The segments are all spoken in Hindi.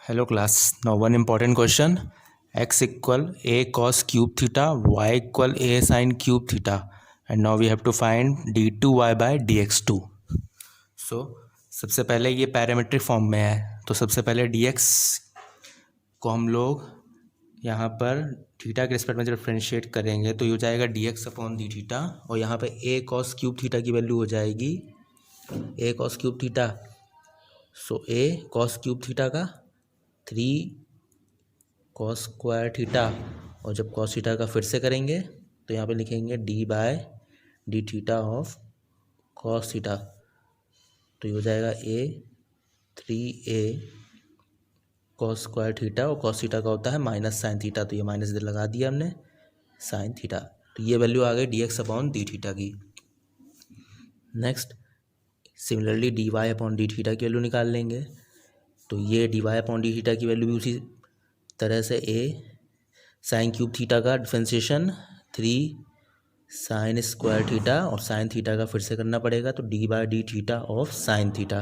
Hello class. Now one important question. X equal a cos cube theta, y equal a sin cube theta, and now we have to find d2y by dx2. So सबसे पहले ये पैरामीट्रिक फॉर्म में है, तो सबसे पहले dx को हम लोग यहाँ पर थीटा के रिस्पेक्ट में जब डिफरेंशिएट करेंगे तो ये हो जाएगा dx अपॉन डी थीटा, और यहाँ पे a cos क्यूब थीटा की वैल्यू हो जाएगी a cos cube theta. So a cos cube theta का 3 cos स्क्वायर थीटा, और जब cos थीटा का फिर से करेंगे तो यहाँ पे लिखेंगे d by D theta of cos theta. तो ये हो जाएगा a 3a cos square theta, और cos थीटा का होता है माइनस साइन थीटा, तो ये माइनस इधर लगा दिया हमने साइन थीटा. तो ये वैल्यू आ गई dx अपॉन डी थीटा की. Next similarly dy upon D theta की वैल्यू निकाल लेंगे. तो ये dy अपॉन डी थीटा की वैल्यू भी उसी तरह से a साइन क्यूब थीटा का डिफरेंशिएशन 3 साइन स्क्वायर थीटा, और साइन थीटा का फिर से करना पड़ेगा, तो d by D theta of sine theta.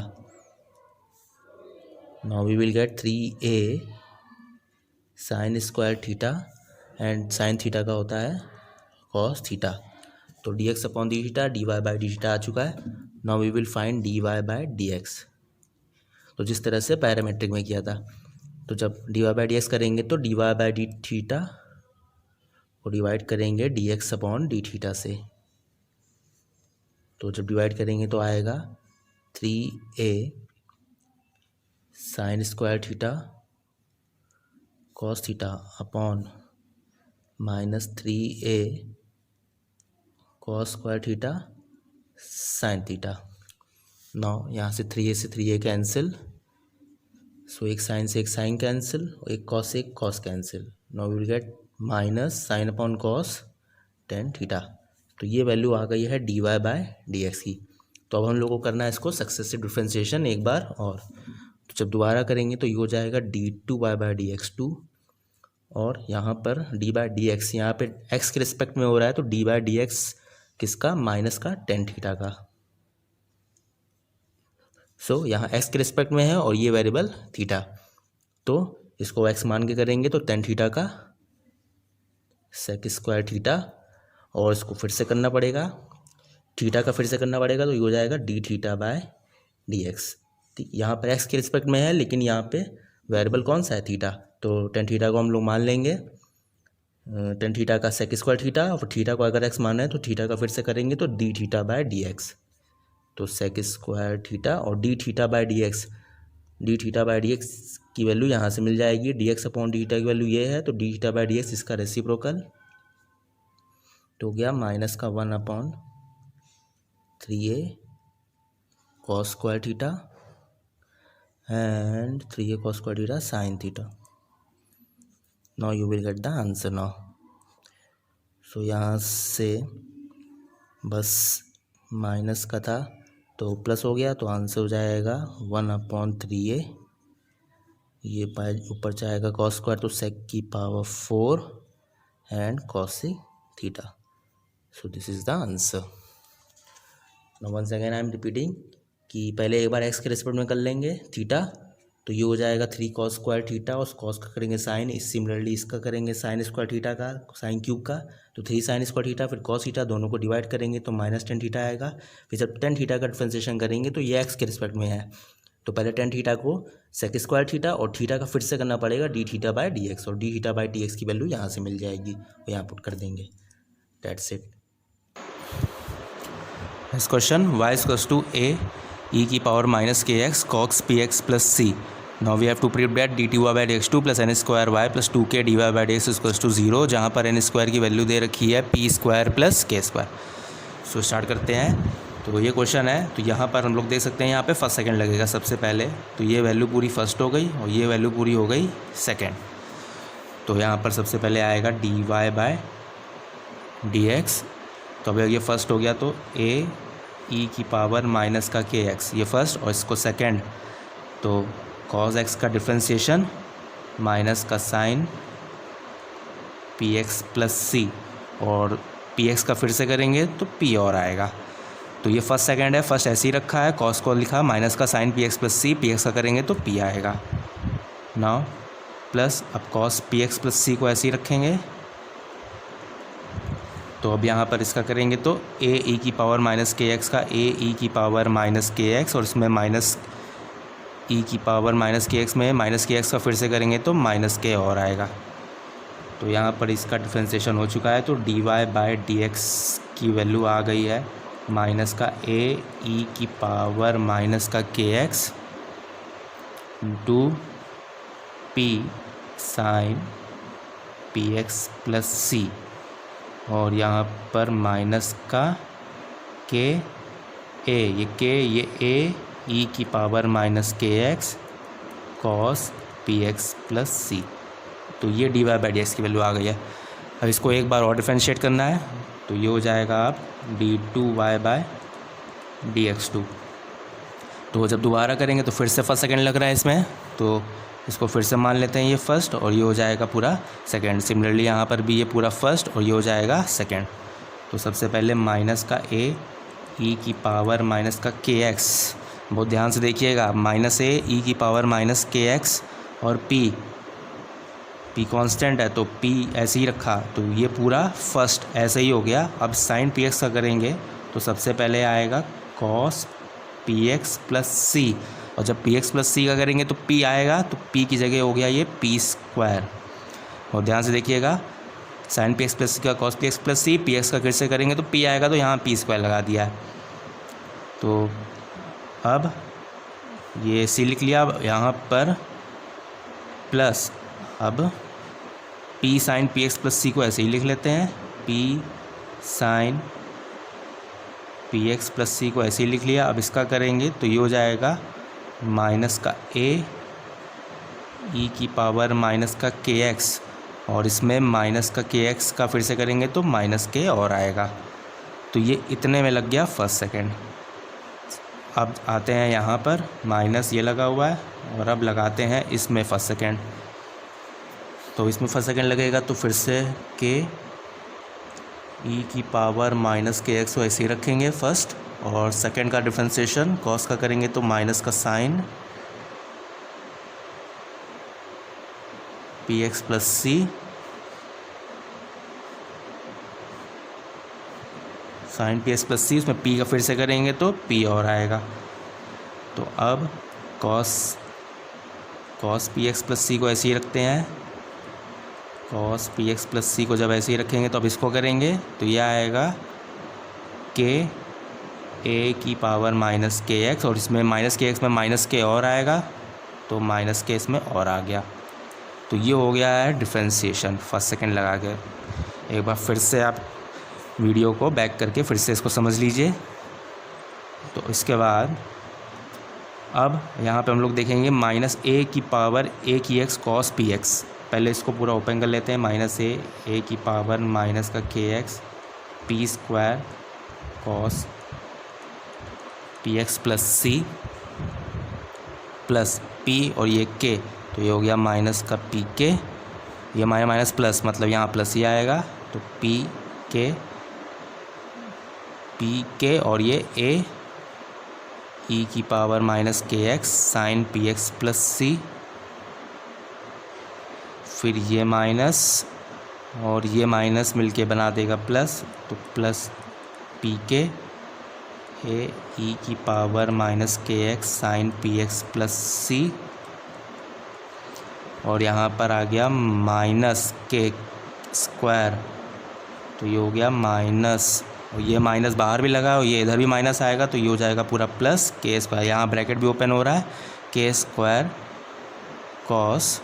Now we will get 3a sine square theta, and sine theta का होता है कॉस थीटा. तो dx upon D theta dy by D theta आ चुका है. Now we will find dy by dx. तो जिस तरह से पैरामीट्रिक में किया था, तो जब dy बाय dx करेंगे तो dy बाय डी थीटा को डिवाइड करेंगे dx अपॉन डी थीटा से. तो जब डिवाइड करेंगे तो आएगा 3a sine square theta cos theta upon minus 3a cos square theta sine theta. Now यहाँ से 3a कैंसिल, सो एक साइन से एक साइन कैंसिल, और एक cos cancel. Now we will get minus sine upon cos tan theta. तो ये वैल्यू आ गई है dy बाय dx की. तो अब हम लोग को करना है इसको सक्सेसिव डिफरेंशिएशन एक बार और. तो जब दोबारा करेंगे तो ये हो जाएगा d2y बाय dx2, और यहाँ पर d बाय dx यहाँ पे x के रिस्पेक्ट में हो रहा है, तो d बाय dx किसका, माइनस का टेन थीटा का. सो यहाँ x के रिस्पेक्ट में है और ये वेरिएबल थीटा, तो इसको x मान के करेंगे तो टेन थीटा का सेक स्क्वायर थीटा, और इसको फिर से करना पड़ेगा, थीटा का फिर से करना पड़ेगा, तो ये हो जाएगा D theta by D x. यहाँ पर x के रिस्पेक्ट में है, लेकिन यहाँ पे वेरिएबल कौन सा है, थीटा. तो टेन थीटा को हम लोग मान लेंगे टेन थीटा का सेक स्क्वायर थीटा, और थीटा को अगर x माना है तो थीटा का फिर से करेंगे तो D theta by D x. तो सेक स्क्वायर थीटा और D theta by D x, D theta by D x की वैल्यू यहाँ से मिल जाएगी. D x upon D theta की वैल्यू ये है, तो D theta by D x इसका रेसिप्रोकल, तो हो गया माइनस का 1 upon 3a cos square theta and 3a cos square theta sine theta. Now you will get the answer now. So यहाँ से बस माइनस का था तो प्लस हो गया, तो आंसर हो जाएगा 1 अपॉन 3a. ये ऊपर जाएगा कॉस स्क्वायर, तो सेक की power 4 and cosec theta. So this is the answer. Now once again I am repeating कि पहले एक बार एक्स के रिस्पेक्ट में कर लेंगे थीटा, तो ये हो जाएगा 3 कॉस स्क्वायर थीटा, और कॉस का करेंगे साइन, इस सिमिलरली इसका करेंगे साइन स्क्वायर थीटा का, साइन क्यूब का, तो 3 साइन स्क्वायर थीटा फिर कॉस थीटा, दोनों को डिवाइड करेंगे तो माइनस टेन थीटा आएगा. फिर जब टेन थीटा का डिफरेंशिएशन करेंगे तो ये एक्स के रिस्पेक्ट में है, तो पहले टेन थीटा को सेक स्क्वायर थीटा और थीटा का फिर से करना पड़ेगा D theta by D X, और D theta by D x की वैल्यू यहाँ से मिल जाएगी, वो यहाँ पुट कर देंगे. That's it. Next question, y is equals to a e की power minus K X cos P x plus C. Now we have to prove that D T Y by D x two plus N square y plus 2k d Y by D x equals to 0, जहाँ पर एन स्क्वायर की वैल्यू दे रखी है p square plus k square. So start करते हैं. तो ये क्वेश्चन है, तो यहाँ पर हम लोग देख सकते हैं यहाँ पे फर्स्ट सेकंड लगेगा सबसे पहले, तो ये वैल्यू पूरी फर्स्ट हो गई और ये वैल्यू पूरी हो गई सेकेंड. तो यहाँ पर सबसे पहले आएगा d y by D x. तो अब ये फर्स्ट हो गया, तो ए ई की पावर माइनस का के एक्स, ये फर्स्ट, और इसको सेकेंड, तो कॉस एक्स का डिफ्रेंशिएशन माइनस का sign P x plus C, और पी एक्स का फिर से करेंगे तो पी और आएगा. तो ये फर्स्ट सेकेंड है, फर्स्ट ऐसे ही रखा है, कॉस को लिखा माइनस का साइन पी एक्स प्लस सी, पी एक्स का करेंगे तो पी आएगा. नाउ प्लस अब cos P x plus C को ऐसे ही रखेंगे। तो अब यहाँ पर इसका करेंगे तो ए ई की पावर माइनस के एक्स का ए ई की पावर माइनस के एक्स, और इसमें माइनस ई की पावर माइनस के एक्स में माइनस के एक्स का फिर से करेंगे तो माइनस के और आएगा। तो यहाँ पर इसका डिफ्रेंसिएशन हो चुका है। तो d Y by D x की वैल्यू आ गई है माइनस का ए ई की पावर माइनस का के X into P sine P x plus C, और यहाँ पर माइनस का के ए, ये ए ई की power minus K X cos P x plus C. तो ये D Y by D x की वैल्यू आ गई है। अब इसको एक बार और डिफ्रेंशिएट करना है, तो ये हो जाएगा अब d two y by D x two. तो जब दोबारा करेंगे तो फिर से फर्स्ट सेकेंड लग रहा है इसमें, तो इसको फिर से मान लेते हैं ये फर्स्ट, और ये हो जाएगा पूरा सेकेंड। सिमिलरली यहाँ पर भी ये पूरा फर्स्ट और ये हो जाएगा सेकेंड। तो सबसे पहले माइनस का ए ई की पावर माइनस का के एक्स, बहुत ध्यान से देखिएगा, माइनस ए ई की पावर माइनस के एक्स, और पी कांस्टेंट है तो पी ऐसे ही रखा, तो ये पूरा फर्स्ट ऐसे ही हो गया। अब साइन पी एक्स का करेंगे तो सबसे पहले आएगा cos P x plus C, और जब पी एक्स प्लस सी का करेंगे तो पी आएगा, तो पी की जगह हो गया ये पी स्क्वायर। और ध्यान से देखिएगा, साइन पी एक्स प्लस सी का कॉस पी एक्स प्लस सी, पी एक्स का फिर से करेंगे तो पी आएगा, तो यहाँ पी स्क्वायर लगा दिया। तो अब ये सी लिख लिया, अब यहाँ पर प्लस, अब P sine P x plus C को ऐसे ही लिख लेते हैं, P sine P x plus C को ऐसे ही लिख लिया। अब इसका करेंगे तो ये हो जाएगा माइनस का ए ई की पावर माइनस का के एक्स, और इसमें माइनस का के एक्स का फिर से करेंगे तो माइनस के और आएगा। तो ये इतने में लग गया फर्स्ट सेकेंड। अब आते हैं यहाँ पर, माइनस ये लगा हुआ है, और अब लगाते हैं इसमें फर्स्ट सेकेंड। तो इसमें फर्स्ट सेकेंड लगेगा तो फिर से के ई की पावर माइनस के एक्स को ऐसे ही रखेंगे फर्स्ट, और सेकेंड का डिफ्रेंसिएशन कॉस का करेंगे तो माइनस का साइन पी एक्स प्लस सी, साइन पी एक्स प्लस सी, उसमें पी का फिर से करेंगे तो पी और आएगा। तो अब cos P x plus C को ऐसे ही रखते हैं, cos P x plus C को जब ऐसे ही रखेंगे तो अब इसको करेंगे तो यह आएगा के ए की पावर माइनस के एक्स, और इसमें माइनस के एक्स में माइनस के और आएगा, तो माइनस के इसमें और आ गया। तो ये हो गया है डिफ्रेंसिएशन फर्स्ट सेकेंड लगा के। एक बार फिर से आप वीडियो को बैक करके फिर से इसको समझ लीजिए। तो इसके बाद अब यहाँ पे हम लोग देखेंगे माइनस ए की पावर ए की एक्स कॉस पी एक्स। पहले इसको पूरा ओपन कर लेते हैं, माइनस ए की पावर माइनस का के x p square cos P x plus c plus p, और ये के, तो ये हो गया माइनस का पी के, ये माइनस प्लस मतलब यहाँ प्लस ही आएगा, तो पी के और ये ए ई की power minus K X sine P x plus C, फिर ये माइनस और ये माइनस मिलके बना देगा प्लस, तो plus P K A E की power minus K X sine P x plus C, और यहाँ पर आ गया माइनस के स्क्वायर, तो ये हो गया माइनस, और ये माइनस बाहर भी लगा और ये इधर भी माइनस आएगा, तो ये हो जाएगा पूरा प्लस के स्क्वायर, यहाँ ब्रैकेट भी ओपन हो रहा है, K square cos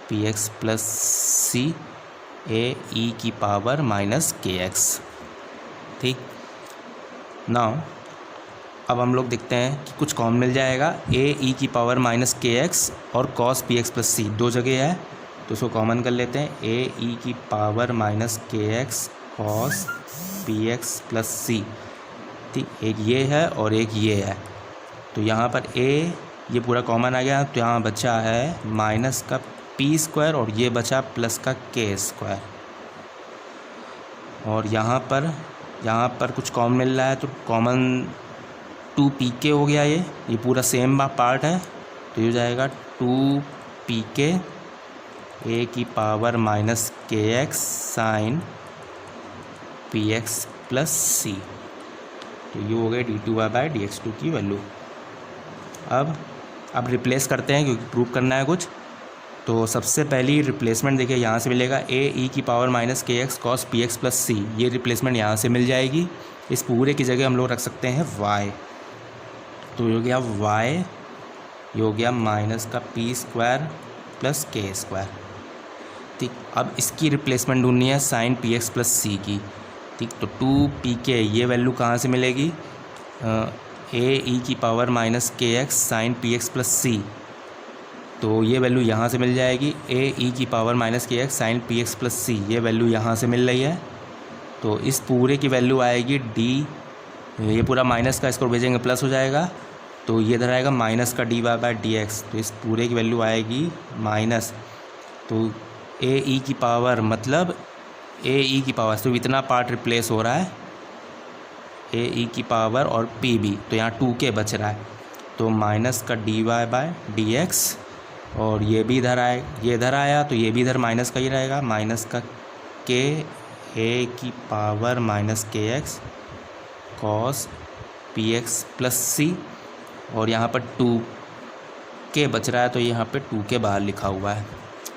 P x plus C A E की पावर माइनस के एक्स। ठीक, नाउ अब हम लोग देखते हैं कि कुछ कॉमन मिल जाएगा, ए ई की पावर माइनस के एक्स और कॉस पी एक्स प्लस सी दो जगह है, तो उसको कॉमन कर लेते हैं, ए ई की power minus K X cos P x plus C. ठीक, एक ये है और एक ये है, तो यहाँ पर ए ये पूरा कॉमन आ गया, तो यहाँ बचा है माइनस का पी स्क्वायर और ये बचा प्लस का के स्क्वायर, और यहाँ पर कुछ कॉमन मिल रहा है, तो कॉमन 2 पी के हो गया, ये पूरा सेम पार्ट है, तो ये हो जाएगा 2 पी के ए की power minus K X sine P x plus C. तो ये हो गई d2y/dx2 की वैल्यू। अब रिप्लेस करते हैं क्योंकि प्रूव करना है कुछ। तो सबसे पहली रिप्लेसमेंट देखिए, यहाँ से मिलेगा ए ई की power minus K X cos P x plus C. ये रिप्लेसमेंट यहाँ से मिल जाएगी। इस पूरे की जगह हम लोग रख सकते हैं y। तो ये हो गया y, ये हो गया माइनस का P square plus k square. ठीक, अब इसकी रिप्लेसमेंट ढूंढनी है साइन पी एक्स प्लस सी की। ठीक, तो 2pk ये वैल्यू कहाँ से मिलेगी, ए ई की power minus K X sine P x plus C. तो ये वैल्यू यहाँ से मिल जाएगी, ए ई की power minus K X sine P x plus C. ये वैल्यू यहाँ से मिल रही है। तो इस पूरे की वैल्यू आएगी डी, ये पूरा माइनस का इसको भेजेंगे प्लस हो जाएगा। तो ये इधर आएगा माइनस का dy/dx। तो इस पूरे की वैल्यू आएगी माइनस, तो ए ई की पावर मतलब ए ई की पावर, तो इतना पार्ट रिप्लेस हो रहा है ए ई की पावर और पी बी। तो यहाँ 2k बच रहा है। तो माइनस का dy/dx और ये भी इधर आए, ये इधर आया तो ये भी इधर माइनस का ही रहेगा। माइनस का के ए की power minus K X cos P x plus C, और यहाँ पर 2k बच रहा है तो यहाँ पे 2k बाहर लिखा हुआ है।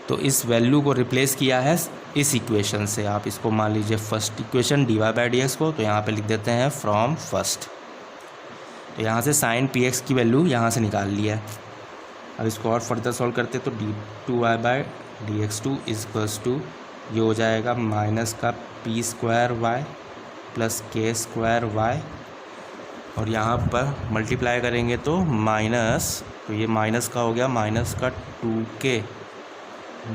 तो इस वैल्यू को रिप्लेस किया है इस इक्वेशन से। आप इसको मान लीजिए फर्स्ट इक्वेशन dy/dx को, तो यहाँ पे लिख देते हैं फ्रॉम फर्स्ट। तो यहाँ से साइन पी एक्स की वैल्यू यहाँ से निकाल लिया है। अब इसको और फर्दर सॉल्व करते तो d2y/dx2 इक्वल्स टू ये हो जाएगा माइनस का P square y plus k square Y, और यहाँ पर मल्टीप्लाई करेंगे तो माइनस, तो ये माइनस का हो गया माइनस का 2k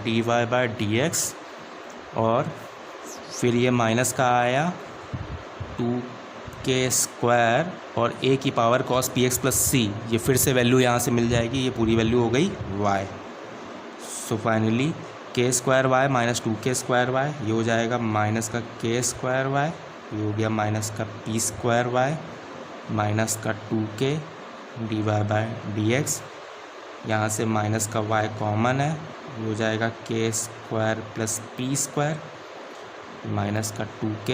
dy/dx, और फिर ये माइनस का आया 2k स्क्वायर और a की power cos px plus C. ये फिर से वैल्यू यहाँ से मिल जाएगी, ये पूरी वैल्यू हो गई y। So finally k square y minus 2k square y, ये हो जाएगा माइनस का k स्क्वायर y, ये हो गया माइनस का p स्क्वायर y माइनस का 2k dy/dx। यहाँ से माइनस का y कॉमन है, ये हो जाएगा k square plus p square minus का 2k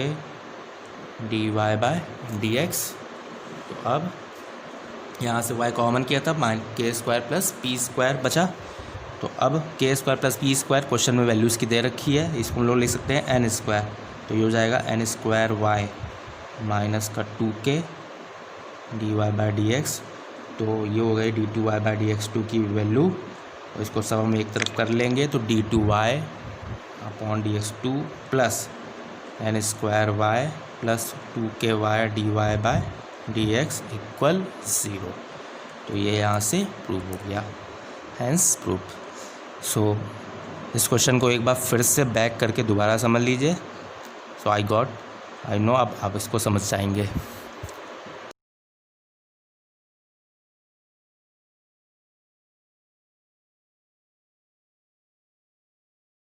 dy/dx। तो अब यहाँ से y कॉमन किया था, k square plus p square बचा। तो अब k square plus p square question में वैल्यू इसकी दे रखी है, इसको हम लोग लिख सकते हैं n स्क्वायर। तो ये हो जाएगा n स्क्वायर y माइनस का 2k dy/dx। तो ये हो गई d2y/dx2 की वैल्यू। और इसको सब हम एक तरफ कर लेंगे तो d2y/dx2 plus n square y plus 2ky dy/dx equal 0। तो ये यहाँ से प्रूव हो गया, हैंस प्रूव। सो इस क्वेश्चन को एक बार फिर से बैक करके दोबारा समझ लीजिए। सो आई नो अब आप इसको समझ जाएंगे।